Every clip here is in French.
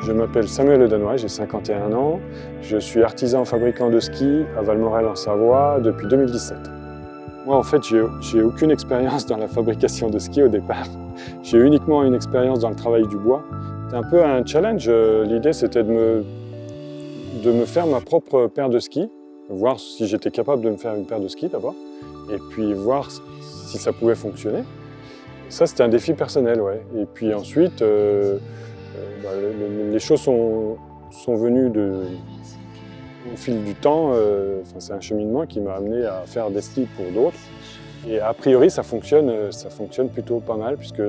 Je m'appelle Samuel Le Danois, j'ai 51 ans. Je suis artisan fabricant de ski à Valmorel en Savoie depuis 2017. Moi en fait, j'ai aucune expérience dans la fabrication de ski au départ. J'ai uniquement une expérience dans le travail du bois. C'était un peu un challenge. L'idée c'était de me faire ma propre paire de skis, voir si j'étais capable de me faire une paire de skis d'abord, et puis voir si ça pouvait fonctionner. Ça c'était un défi personnel, ouais. Et puis ensuite, les choses sont venues au fil du temps. C'est un cheminement qui m'a amené à faire des skis pour d'autres. Et a priori, ça fonctionne plutôt pas mal, puisque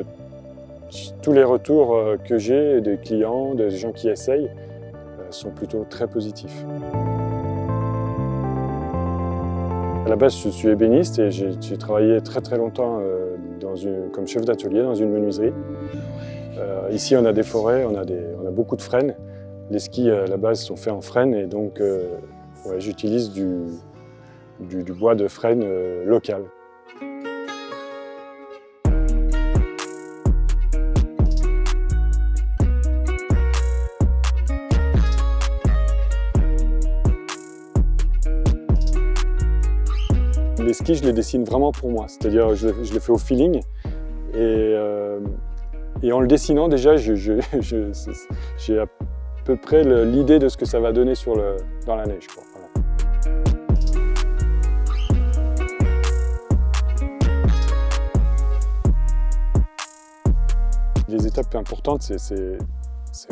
tous les retours que j'ai des clients, des gens qui essayent, sont plutôt très positifs. À la base, je suis ébéniste et j'ai travaillé très longtemps comme chef d'atelier dans une menuiserie. Ici, on a des forêts, on a beaucoup de frênes. Les skis, à la base, sont faits en frêne et donc j'utilise du bois de frêne local. Les skis, je les dessine vraiment pour moi, c'est-à-dire je les fais au feeling et en le dessinant déjà, j'ai à peu près l'idée de ce que ça va donner dans la neige, quoi. Voilà. Les étapes importantes, c'est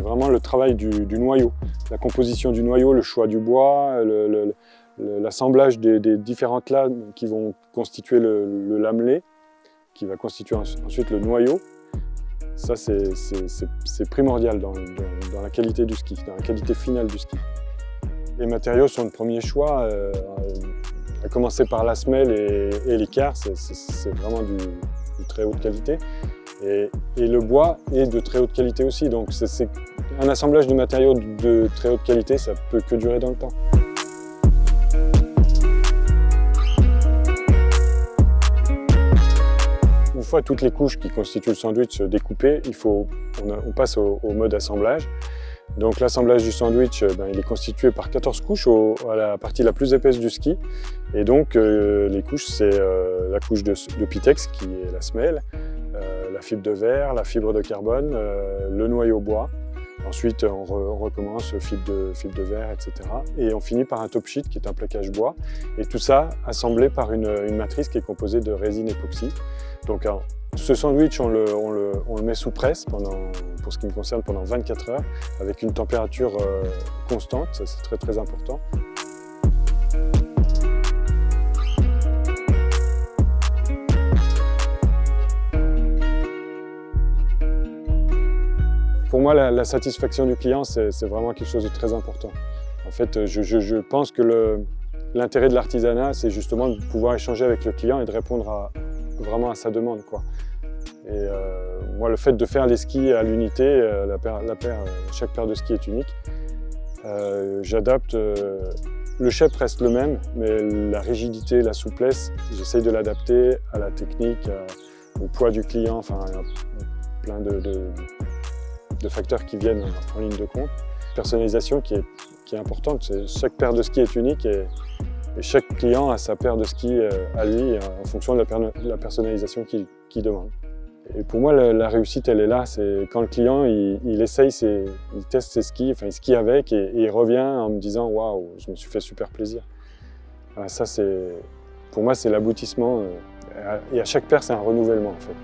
vraiment le travail du noyau, la composition du noyau, le choix du bois, l'assemblage des différentes lames qui vont constituer le lamelé, qui va constituer ensuite le noyau. Ça, c'est primordial dans la qualité du ski, dans la qualité finale du ski. Les matériaux sont le premier choix, à commencer par la semelle et l'équerre, c'est vraiment du très haute qualité. Et le bois est de très haute qualité aussi, donc c'est un assemblage de matériaux de très haute qualité, ça peut que durer dans le temps. Une fois toutes les couches qui constituent le sandwich découpées, on passe au mode assemblage. Donc l'assemblage du sandwich, il est constitué par 14 couches à la partie la plus épaisse du ski. Et donc les couches, c'est la couche de Pitex qui est la semelle, la fibre de verre, la fibre de carbone, le noyau bois. Ensuite, on recommence fibre de verre, etc. Et on finit par un top sheet qui est un plaquage bois. Et tout ça assemblé par une matrice qui est composée de résine époxy. Donc, alors, ce sandwich, on le met sous presse pour ce qui me concerne pendant 24 heures avec une température constante, ça c'est très important. Pour moi, la satisfaction du client, c'est vraiment quelque chose de très important. En fait, je pense que l'intérêt de l'artisanat, c'est justement de pouvoir échanger avec le client et de répondre vraiment à sa demande, quoi. Et moi, le fait de faire les skis à l'unité, chaque paire de skis est unique. J'adapte. Le shape reste le même, mais la rigidité, la souplesse, j'essaye de l'adapter à la technique, au poids du client. Enfin, il y a plein de facteurs qui viennent en ligne de compte. Personnalisation qui est importante. Chaque paire de skis est unique et chaque client a sa paire de skis à lui en fonction de la personnalisation qu'il demande. Et pour moi, la réussite, elle est là. C'est quand le client il essaye, il teste ses skis, enfin il skie avec et il revient en me disant « Waouh, je me suis fait super plaisir ». Ça, pour moi, c'est l'aboutissement. Et à chaque paire, c'est un renouvellement en fait.